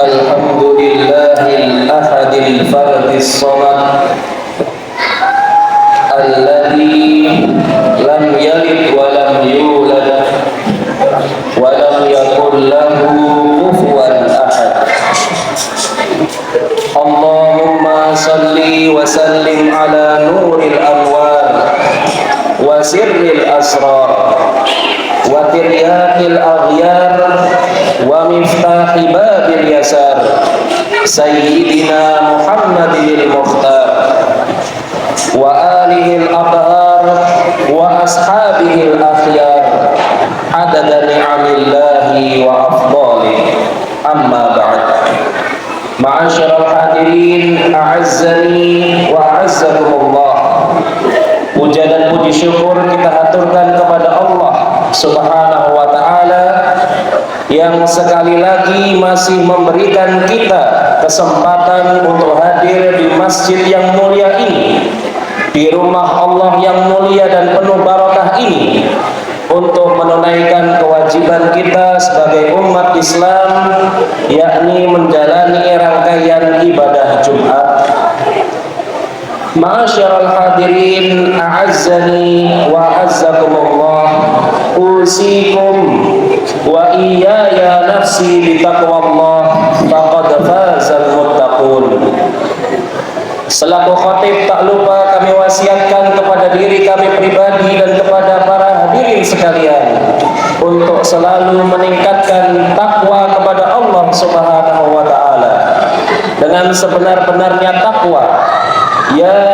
الحمد لله الأحد الفرد الصمد الذي لم يلد ولم يولد ولم يكن له كفوا أحد. اللهم صل وسلم على نور الأنوار وسر الأسرار وترياق الأغيار ومفتاح باب اليسار سيدنا محمد المختار وآله الأطهار وأصحابه الأخيار عدد نعم الله وأفضاله. أما بعد. Ma'asyiral hadirin, a'azzani wa a'azzakumullah. Puja dan puji syukur kita haturkan kepada Allah Subhanahu wa ta'ala yang sekali lagi masih memberikan kita kesempatan untuk hadir di masjid yang mulia ini, di rumah Allah yang mulia dan penuh barakah ini, untuk menunaikan kewajiban kita sebagai umat Islam, yakni menjalani rangkaian ibadah Jumat. Ma'asyiral hadirin, a'azzani wa a'azzakumullah. Usikum wa iyaya nafsi bitaqwallah faqad fazal muttaqun. Selaku khatib, tak lupa kami wasiatkan kepada diri kami pribadi dan kepada para hadirin sekalian untuk selalu meningkatkan takwa kepada Allah Subhanahu wa ta'ala dengan sebenar-benarnya takwa. Ya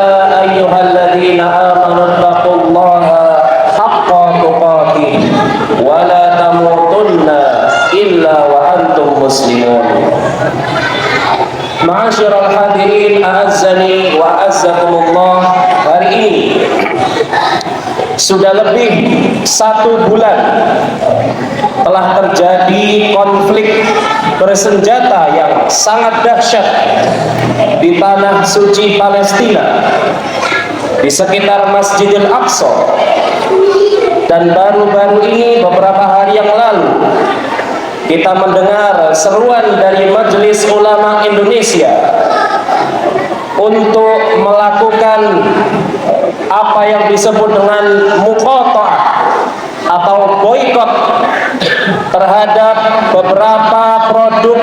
ayyuhalladzina amanu taqullaha haqqa tuqatih wa la tamutunna illa wa antum muslimun. Ma'asyiral hadirin, a'azzani wa a'azzakumullah. Hari ini sudah lebih 1 bulan telah terjadi konflik bersenjata yang sangat dahsyat di tanah suci Palestina, di sekitar Masjidil Aqsa. Dan baru-baru ini, beberapa hari yang lalu, kita mendengar seruan dari Majelis Ulama Indonesia untuk melakukan apa yang disebut dengan muqatta'ah atau boikot terhadap beberapa produk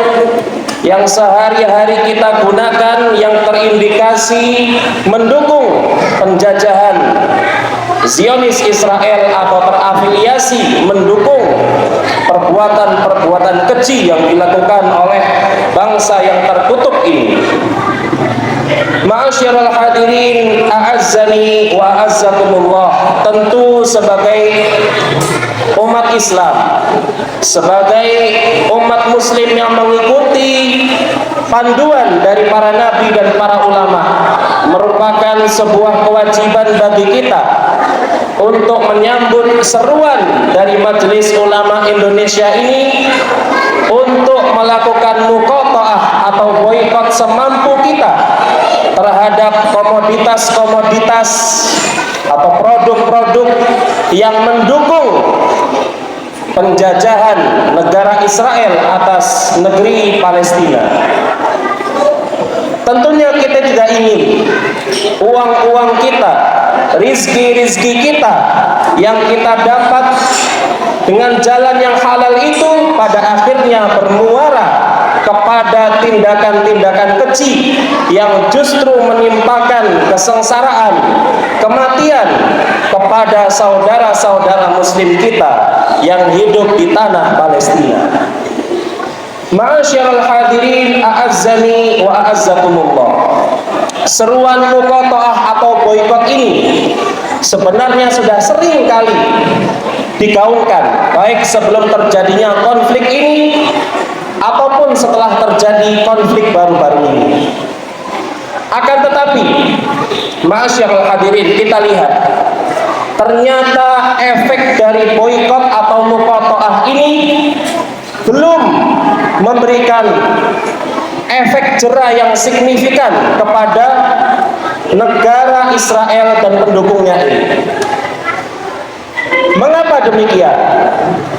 yang sehari-hari kita gunakan yang terindikasi mendukung penjajahan Zionis Israel atau terafiliasi mendukung perbuatan-perbuatan keji yang dilakukan oleh bangsa yang terkutuk ini. Ma'asyiral hadirin, a'azzani wa a'azzakumullah. Tentu sebagai umat Islam, sebagai umat muslim yang mengikuti panduan dari para nabi dan para ulama, merupakan sebuah kewajiban bagi kita untuk menyambut seruan dari Majelis Ulama Indonesia ini untuk melakukan muqatta'ah atau boikot semampu kita terhadap komoditas-komoditas atau produk-produk yang mendukung penjajahan negara Israel atas negeri Palestina. Tentunya kita tidak ingin uang-uang kita, rizki-rizki kita yang kita dapat dengan jalan yang halal itu pada akhirnya bermuara kepada tindakan-tindakan keji yang justru menimpakan kesengsaraan, kematian kepada saudara-saudara muslim kita yang hidup di tanah Palestina. Ma'asyiral hadirin, a'azzani wa a'azzakumullah. Seruan muqatta'ah atau boikot ini sebenarnya sudah sering kali digaungkan, baik sebelum terjadinya konflik ini ataupun setelah terjadi konflik baru-baru ini. Akan tetapi, ma'asyiral hadirin, kita lihat ternyata efek dari boikot atau muqatta'ah ini belum memberikan efek jera yang signifikan kepada negara Israel dan pendukungnya ini. Mengapa demikian?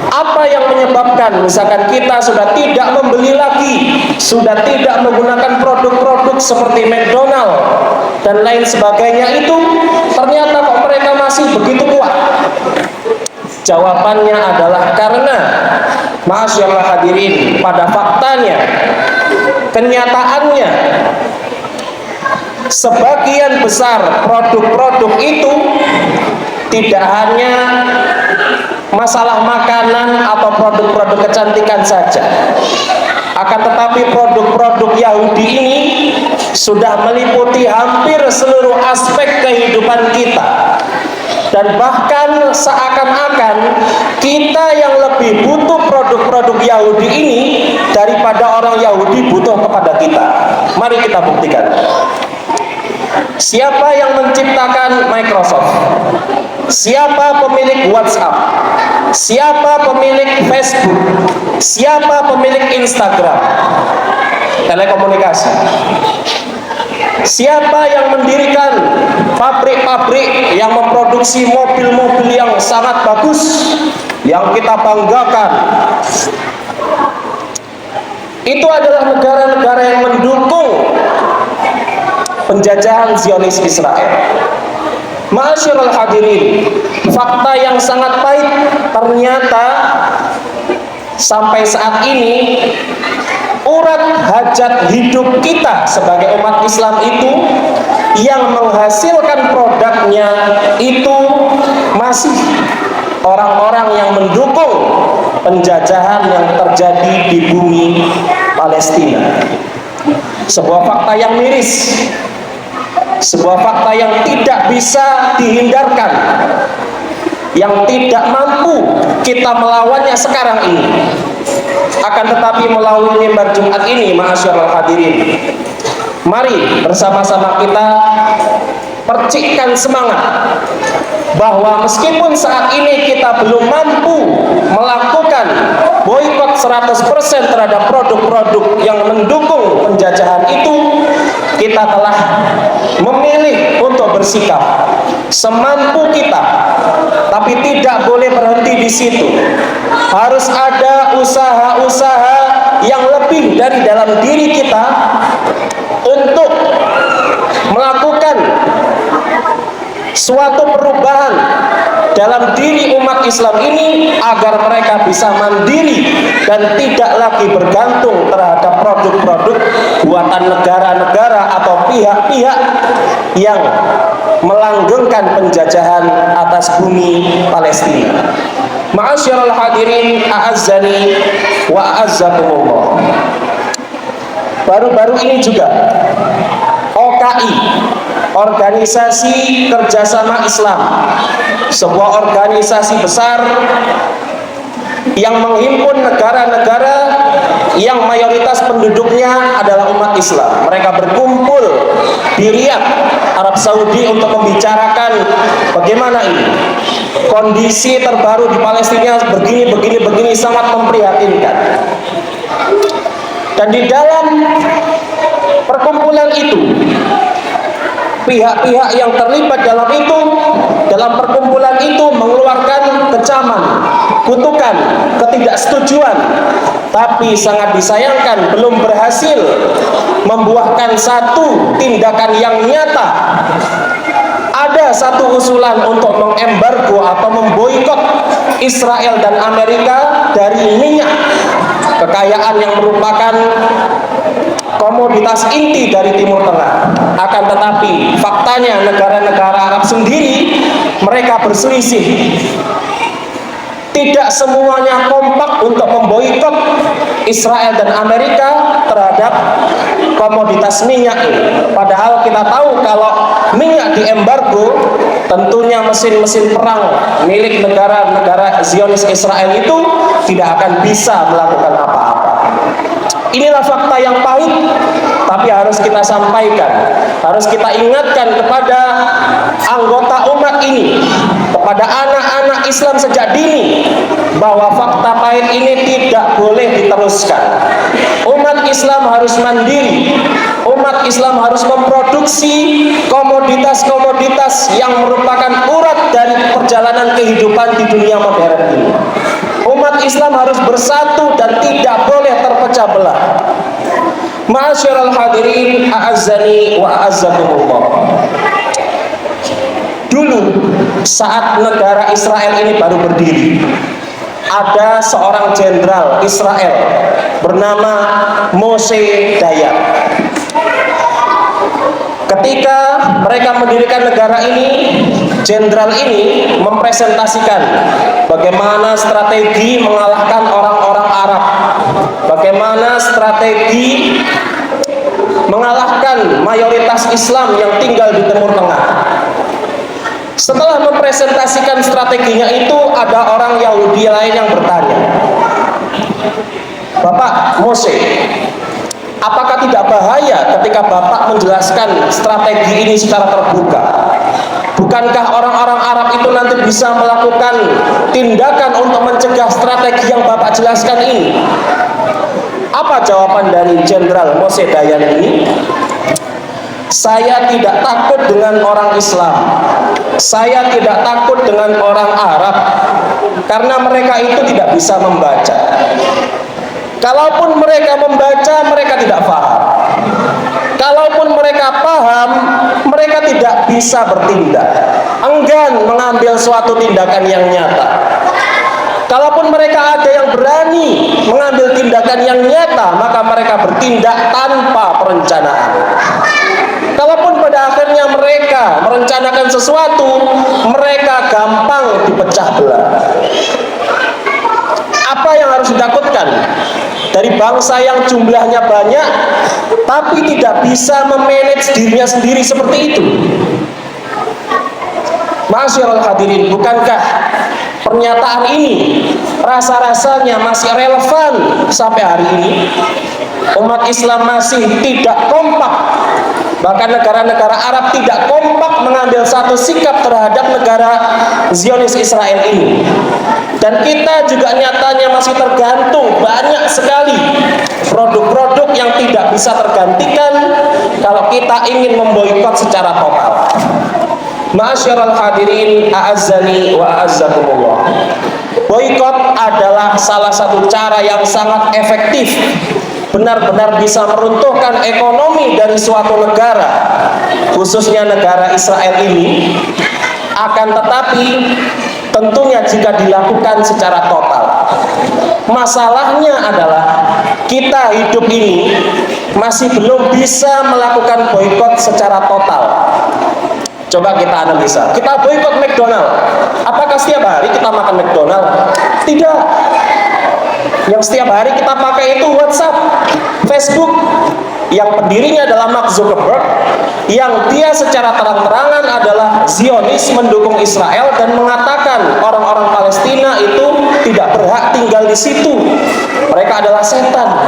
Apa yang menyebabkan misalkan kita sudah tidak membeli lagi, sudah tidak menggunakan produk-produk seperti McDonald dan lain sebagainya itu, ternyata kok mereka masih begitu kuat? Jawabannya adalah karena, ma'asyiral hadirin, pada faktanya, kenyataannya, sebagian besar produk-produk itu tidak hanya masalah makanan atau produk-produk kecantikan saja, akan tetapi produk-produk Yahudi ini sudah meliputi hampir seluruh aspek kehidupan kita. Dan bahkan seakan-akan kita yang lebih butuh produk-produk Yahudi ini daripada orang Yahudi butuh kepada kita. Mari kita buktikan. Siapa yang menciptakan Microsoft? Siapa pemilik WhatsApp? Siapa pemilik Facebook? Siapa pemilik Instagram? Telekomunikasi. Siapa yang mendirikan pabrik-pabrik yang memproduksi mobil-mobil yang sangat bagus, yang kita banggakan? Itu adalah negara-negara yang mendukung penjajahan Zionis Israel. Ma'asyiral hadirin, fakta yang sangat pahit, ternyata sampai saat ini urat hajat hidup kita sebagai umat Islam itu yang menghasilkan produknya itu masih orang-orang yang mendukung penjajahan yang terjadi di bumi Palestina. Sebuah fakta yang miris, sebuah fakta yang tidak bisa dihindarkan, yang tidak mampu kita melawannya sekarang ini. Akan tetapi melalui mimbar Jumat ini, ma'asyiral hadirin, mari bersama-sama kita percikkan semangat bahwa meskipun saat ini kita belum mampu melakukan boikot 100% terhadap produk-produk yang mendukung penjajahan itu, kita telah memilih untuk bersikap semampu kita, tapi tidak boleh berhenti di situ. Harus ada usaha-usaha yang lebih dari dalam diri kita untuk melakukan suatu perubahan dalam diri umat Islam ini agar mereka bisa mandiri dan tidak lagi bergantung terhadap produk-produk buatan negara-negara atau pihak-pihak yang melanggengkan penjajahan atas bumi Palestina. Ma'asyiral hadirin, a'azzani wa a'azzakumullah. Baru-baru ini juga OKI, Organisasi Kerjasama Islam, sebuah organisasi besar yang menghimpun negara-negara yang mayoritas penduduknya adalah umat Islam. Mereka berkumpul di Riyadh, Arab Saudi untuk membicarakan bagaimana ini kondisi terbaru di Palestina begini sangat memprihatinkan. Dan di dalam perkumpulan itu, pihak-pihak yang terlibat dalam perkumpulan itu mengeluarkan kecaman, kutukan, ketidaksetujuan, tapi sangat disayangkan belum berhasil membuahkan satu tindakan yang nyata. Ada satu usulan untuk mengembargo atau memboikot Israel dan Amerika dari minyak, kekayaan yang merupakan komoditas inti dari Timur Tengah. Akan tetapi faktanya negara-negara Arab sendiri mereka berselisih. Tidak semuanya kompak untuk memboikot Israel dan Amerika terhadap komoditas minyak ini. Padahal kita tahu kalau minyak diembargo, tentunya mesin-mesin perang milik negara-negara Zionis Israel itu tidak akan bisa melakukan apa-apa. Inilah fakta yang pahit, tapi harus kita sampaikan, harus kita ingatkan kepada anggota umat ini, kepada anak-anak Islam sejak dini, bahwa fakta pahit ini tidak boleh diteruskan. Umat Islam harus mandiri, umat Islam harus memproduksi komoditas-komoditas yang merupakan urat dari perjalanan kehidupan di dunia modern ini. umat Islam harus bersatu dan tidak boleh terpecah belah. Ma'asyiral hadirin, a'azzani wa a'azzakumullah. Dulu saat negara Israel ini baru berdiri, ada seorang jenderal Israel bernama Moshe Dayan. Ketika mereka mendirikan negara ini, jenderal ini mempresentasikan bagaimana strategi mengalahkan orang-orang Arab, bagaimana strategi mengalahkan mayoritas Islam yang tinggal di Timur Tengah. Setelah mempresentasikan strateginya itu, ada orang Yahudi lain yang bertanya, "Bapak Moshe, apakah tidak bahaya ketika Bapak menjelaskan strategi ini secara terbuka? Bukankah orang-orang Arab itu nanti bisa melakukan tindakan untuk mencegah strategi yang Bapak jelaskan ini?" Apa jawaban dari Jenderal Moshe Dayan ini? "Saya tidak takut dengan orang Islam, saya tidak takut dengan orang Arab, karena mereka itu tidak bisa membaca. Kalaupun mereka membaca, mereka tidak paham. Kalaupun mereka paham, mereka tidak bisa bertindak, enggan mengambil suatu tindakan yang nyata. Kalaupun mereka ada yang berani mengambil tindakan yang nyata, maka mereka bertindak tanpa perencanaan. Kalaupun pada akhirnya mereka merencanakan sesuatu, mereka gampang dipecah belah. Apa yang harus ditakutkan dari bangsa yang jumlahnya banyak tapi tidak bisa memanage dirinya sendiri seperti itu?" Ma'asyiral hadirin, bukankah pernyataan ini rasa-rasanya masih relevan sampai hari ini? Umat Islam masih tidak kompak, bahkan negara-negara Arab tidak kompak mengambil satu sikap terhadap negara Zionis Israel ini. Dan kita juga nyatanya masih tergantung banyak sekali produk-produk yang tidak bisa tergantikan kalau kita ingin memboikot secara total. Ma'asyiral hadirin, a'azzani wa a'azzakumullah. Boikot adalah salah satu cara yang sangat efektif, benar-benar bisa meruntuhkan ekonomi dari suatu negara, khususnya negara Israel ini. Akan tetapi tentunya jika dilakukan secara total. Masalahnya adalah kita hidup ini masih belum bisa melakukan boikot secara total. Coba kita analisa. Kita boikot McDonald. Apakah setiap hari kita makan McDonald? Tidak. Yang setiap hari kita pakai itu WhatsApp, Facebook, yang pendirinya adalah Mark Zuckerberg, yang dia secara terang-terangan adalah Zionis, mendukung Israel dan mengatakan orang-orang Palestina itu tidak berhak tinggal di situ. Mereka adalah setan.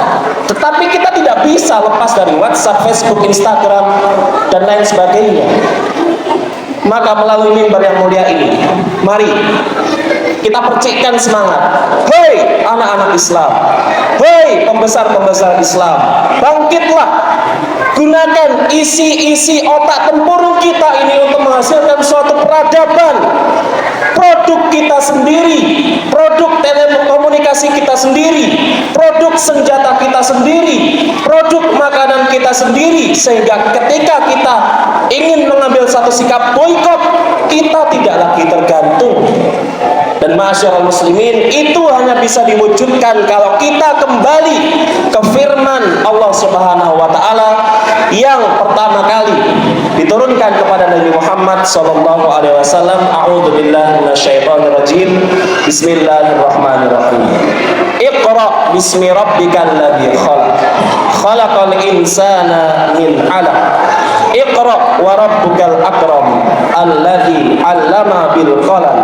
Tetapi kita tidak bisa lepas dari WhatsApp, Facebook, Instagram, dan lain sebagainya. Maka melalui mimbar yang mulia ini, mari kita percikkan semangat. Hei anak-anak Islam, hei pembesar-pembesar Islam, bangkitlah. Gunakan isi otak tempurung kita ini untuk menghasilkan suatu peradaban. Produk kita sendiri, produk telekomunikasi kita sendiri, produk senjata kita sendiri, produk makanan kita sendiri, sehingga ketika kita ingin mengambil satu sikap boikot, kita tidak lagi tergantung. Dan ma'asyiral muslimin, itu hanya bisa diwujudkan kalau kita kembali ke firman Allah Subhanahu wa taala yang pertama kali diturunkan kepada Nabi Muhammad sallallahu alaihi wasallam. A'udzubillahi minasyaitonir rajim. Bismillahirrahmanirrahim. Iqra bismi rabbikal ladzi khalaq. Khalaqal insana min 'alaq. Iqra wa rabbukal akram alladzi 'allama bil qalam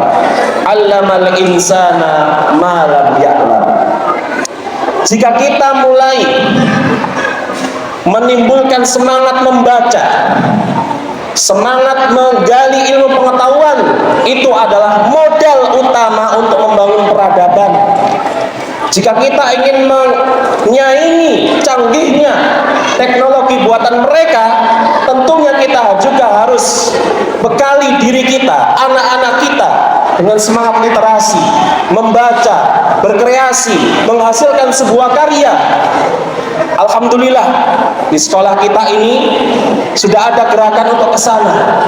'allamal insana ma lam ya'lam. Jika kita mulai menimbulkan semangat membaca, semangat menggali ilmu pengetahuan, itu adalah modal utama untuk membangun peradaban. Jika kita ingin menyaingi canggihnya teknologi buatan mereka, tentunya kita juga harus bekali diri kita, anak-anak kita, dengan semangat literasi, membaca, berkreasi, menghasilkan sebuah karya. Alhamdulillah, di sekolah kita ini sudah ada gerakan untuk ke sana.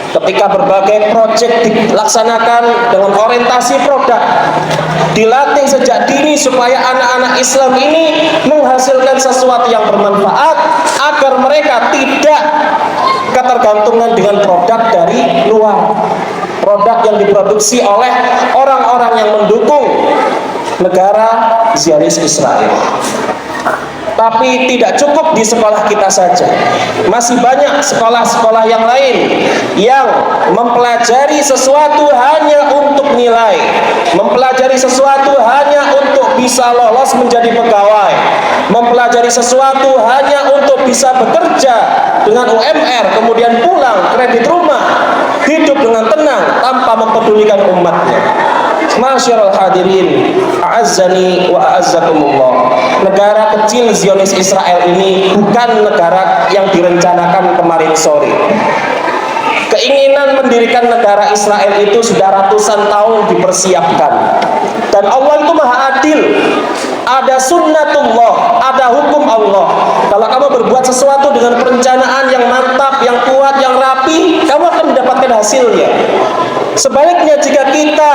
Ketika berbagai proyek dilaksanakan dengan orientasi produk, dilatih sejak dini supaya anak-anak Islam ini menghasilkan sesuatu yang bermanfaat agar mereka tidak ketergantungan dengan produk dari luar, produk yang diproduksi oleh orang-orang yang mendukung negara Zionis Israel. Tapi tidak cukup di sekolah kita saja. Masih banyak sekolah-sekolah yang lain yang mempelajari sesuatu hanya untuk nilai, mempelajari sesuatu hanya untuk bisa lolos menjadi pegawai, mempelajari sesuatu hanya untuk bisa bekerja dengan UMR, kemudian pulang kredit rumah, hidup dengan tenang tanpa mempedulikan umatnya. Masyarul hadirin, a'azzani wa a'azzakumullah. Negara kecil Zionis Israel ini bukan negara yang direncanakan kemarin sore. Keinginan mendirikan negara Israel itu sudah ratusan tahun dipersiapkan. Dan Allah itu maha adil. Ada sunnatullah, ada hukum Allah. Kalau kamu berbuat sesuatu dengan perencanaan yang mantap, yang kuat, yang rapi, kamu akan mendapatkan hasilnya. Sebaliknya, jika kita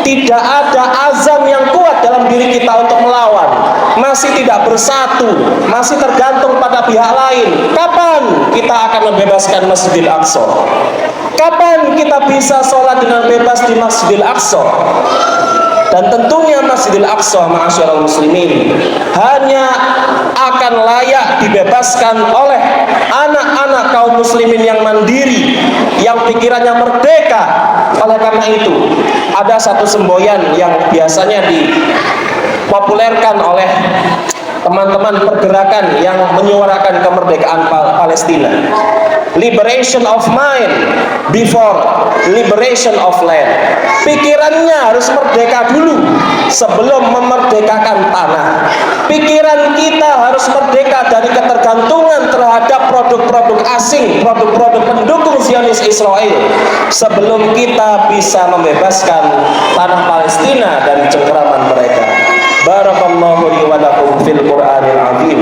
tidak ada azam yang kuat dalam diri kita untuk melawan, masih tidak bersatu, masih tergantung pada pihak lain, kapan kita akan membebaskan Masjidil Aqsa? Kapan kita bisa sholat dengan bebas di Masjidil Aqsa? Dan tentunya Masjidil Aqsa, ma'asyiral muslimin, hanya akan layak dibebaskan oleh anak-anak kaum muslimin yang mandiri, yang pikirannya merdeka. Oleh karena itu, ada satu semboyan yang biasanya dipopulerkan oleh teman-teman pergerakan yang menyuarakan kemerdekaan Palestina. Liberation of mind before liberation of land. Pikirannya harus merdeka dulu sebelum memerdekakan tanah. Pikiran kita harus merdeka dari ketergantungan terhadap produk-produk asing, produk-produk pendukung Zionis Israel, sebelum kita bisa membebaskan tanah Palestina dari cengkeraman mereka. Barakallahu li wa lakum fil Qur'anil azim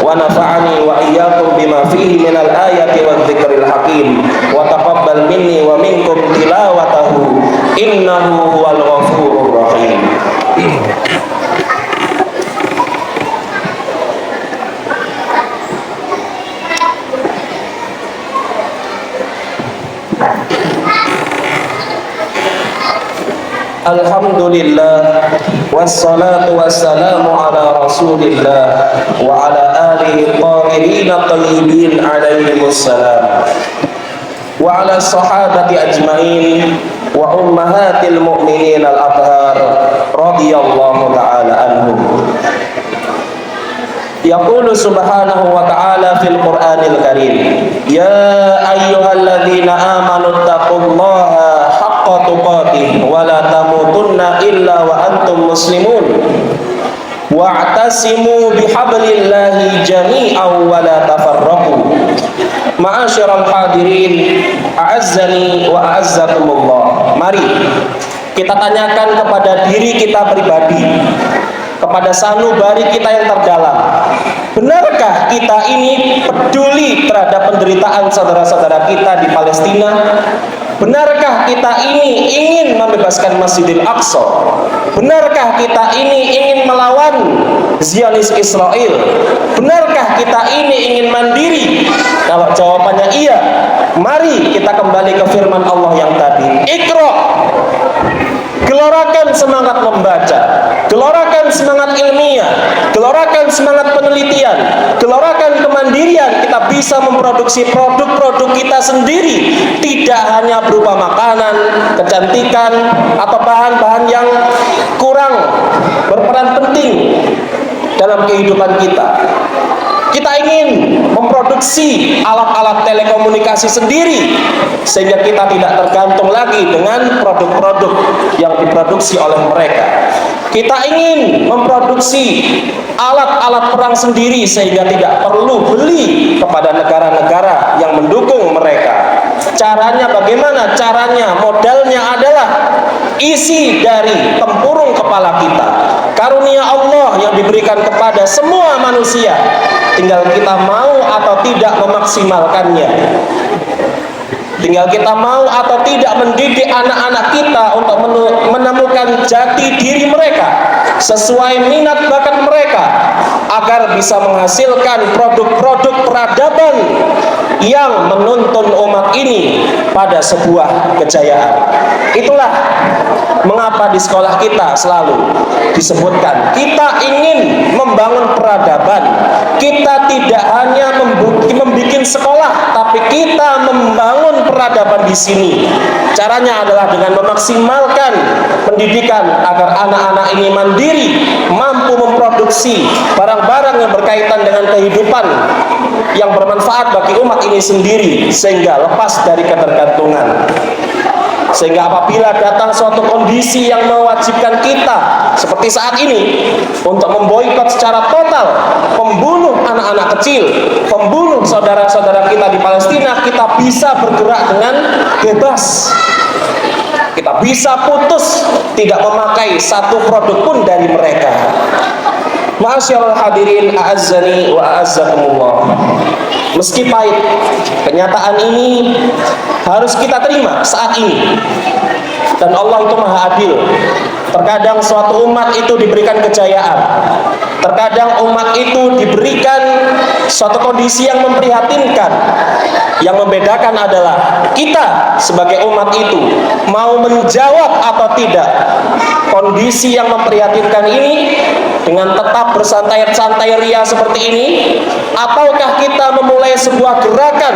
wa nafa'ani wa iyyakum bima fihi minal ayati wadh dzikril hakim wa taqabbal minni wa minkum tilawatahu innahu huwal ghafurur rahim. Alhamdulillah wassalatu wassalamu ala rasulillah wa ala alihi tahirin tayyibin alaihimussalam wa ala sahabati ajmain wa ummahatil mu'minin al-athhar radhiyallahu ta'ala anhum. Yaqulu subhanahu wa ta'ala fil Qur'anil Karim, ya ayyuhalladzina amanu taqullaha haqqa tuqatih wa la tamutunna illa wa antum muslimun wa'tasimu bihablillahi jami'an wa la tafarraqu. Ma'asyiral hadirin, a'azzani wa a'azzakumullah. Mari kita tanyakan kepada diri kita pribadi, kepada sanubari kita yang terdalam, benarkah kita ini peduli terhadap penderitaan saudara-saudara kita di Palestina? Benarkah kita ini ingin membebaskan Masjidil Aqsa? Benarkah kita ini ingin melawan Zionis Israel? Benarkah kita ini ingin mandiri? Kalau jawabannya iya, mari kita kembali ke firman Allah yang tadi, Iqra. Gelorakan semangat membaca, gelorakan semangat ilmiah, gelorakan semangat penelitian, gelorakan kemandirian. Kita bisa memproduksi produk-produk kita sendiri, tidak hanya berupa makanan, kecantikan, atau bahan-bahan yang kurang berperan penting dalam kehidupan kita. Kita ingin memproduksi alat-alat telekomunikasi sendiri, sehingga kita tidak tergantung lagi dengan produk-produk yang diproduksi oleh mereka. Kita ingin memproduksi alat-alat perang sendiri, sehingga tidak perlu beli kepada negara-negara yang mendukung mereka. Caranya bagaimana? Caranya, modalnya adalah isi dari tempurung kepala kita. Karunia Allah yang diberikan kepada semua manusia, tinggal kita mau atau tidak memaksimalkannya. Tinggal kita mau atau tidak mendidik anak-anak kita untuk menemukan jati diri mereka sesuai minat bakat mereka, agar bisa menghasilkan produk-produk peradaban yang menuntun umat ini pada sebuah kejayaan. Itulah mengapa di sekolah kita selalu disebutkan kita ingin membangun peradaban. Kita tidak hanya membuat sekolah, tapi kita membangun peradaban di sini. Caranya adalah dengan memaksimalkan pendidikan agar anak-anak ini mandiri, mampu memproduksi barang-barang yang berkaitan dengan kehidupan yang bermanfaat bagi umat ini sendiri, sehingga lepas dari ketergantungan. Sehingga apabila datang suatu kondisi yang mewajibkan kita seperti saat ini untuk memboikot secara total, membunuh anak-anak kecil, membunuh saudara-saudara kita di Palestina, kita bisa bergerak dengan bebas. Kita bisa putus, tidak memakai satu produk pun dari mereka. Ma'asyiral hadirin, a'azzani wa a'azzakumullah. Meski pahit, kenyataan ini harus kita terima saat ini. Dan Allah itu Maha Adil. Terkadang suatu umat itu diberikan kejayaan, terkadang umat itu diberikan suatu kondisi yang memprihatinkan. Yang membedakan adalah kita sebagai umat itu mau menjawab atau tidak kondisi yang memprihatinkan ini dengan tetap bersantai-santai ria seperti ini, ataukah kita memulai sebuah gerakan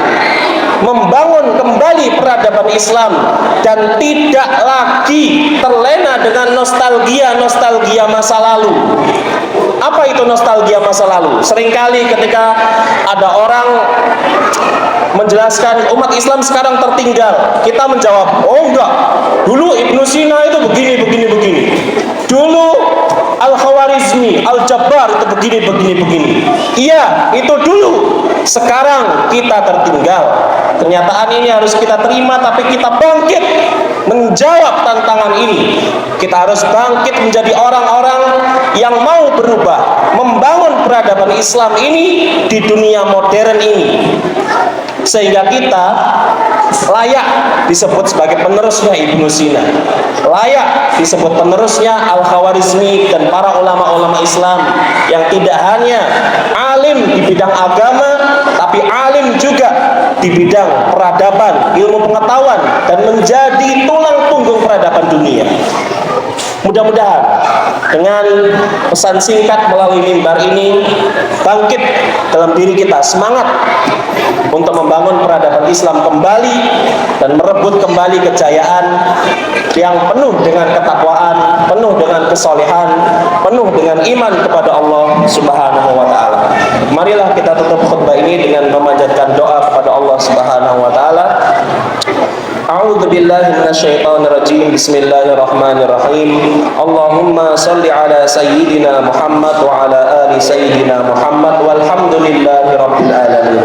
membangun kembali peradaban Islam dan tidak lagi terlena dengan nostalgia masa lalu. Apa itu nostalgia masa lalu? Seringkali ketika ada orang menjelaskan umat Islam sekarang tertinggal, kita menjawab, oh enggak, dulu Ibnu Sina itu begini. Dulu Al-Khawarizmi, Al-Jabbar itu begini. Iya, itu dulu. Sekarang kita tertinggal. Kenyataan ini harus kita terima, tapi kita bangkit menjawab tantangan ini. Kita harus bangkit menjadi orang-orang yang mau berubah, membangun peradaban Islam ini di dunia modern ini, sehingga kita layak disebut sebagai penerusnya Ibnu Sina, layak disebut penerusnya Al-Khawarizmi dan para ulama-ulama Islam yang tidak hanya alim di bidang agama, tapi alim juga di bidang peradaban, ilmu pengetahuan, dan menjadi tulang punggung peradaban dunia. Mudah-mudahan dengan pesan singkat melalui mimbar ini bangkit dalam diri kita semangat untuk membangun peradaban Islam kembali dan merebut kembali kejayaan yang penuh dengan ketakwaan, penuh dengan kesolehan, penuh dengan iman kepada Allah Subhanahu wa taala. Marilah kita tutup khutbah ini dengan memanjatkan doa kepada Allah Subhanahu wa taala. A'udzu billahi minasyaitonir rajim. Bismillahirrahmanirrahim. Allahumma shalli ala sayyidina Muhammad wa ala ali sayyidina Muhammad walhamdulillahi rabbil alamin.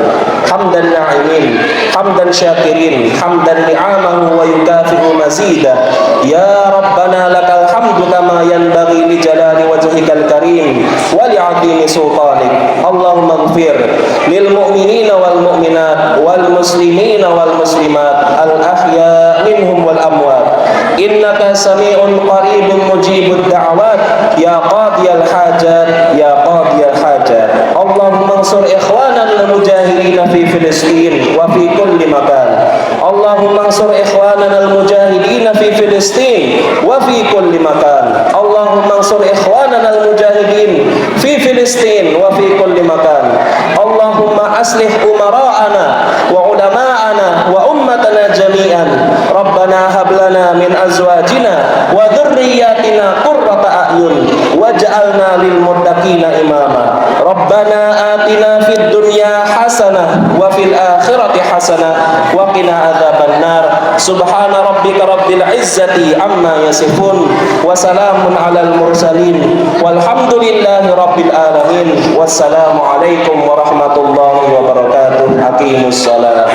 Hamdan na'imin, hamdan syakirin, hamdan ni'amahu wa yukafi'u mazida. Ya Rabbana lakal hamdu kama yanbaghi li jalali wajhikal karim wa li 'azimi sultanik. Allahumma ighfir lil mu'minina wal mu'minat wal muslimina wal muslimat al ahya minhum wal amwat. Innaka sami'un qaribun mujibud da'wat ya qadiyal hajat ya qadiyal hajat. Allahumma ansur ikhwanana al-mujahidin fi Filistin wa fi kulli makan. Allahumma ansur ikhwanana al-mujahidin fi Filistin wa fi kulli makan. Allahumma ansur ikhwanana al-mujahidin fi Filistin wa fi kulli makan. Allahumma aslih umara'ana wa ulama'ana wa ummatana jami'an. Rabbana hab lana min azwajina wa dhurriyyatina qurrata a'yun waj'alna lil muttaqina imama. Rabbana atina fid dunya hasanah wa wa fil akhirati hasanah wa qina adzabannar. Subhana rabbika rabbil izzati amma yasifun wa salamun alal mursalin walhamdulillahi rabbil alamin. Wassalamu alaikum warahmatullahi wabarakatuh. Aqimus shalah.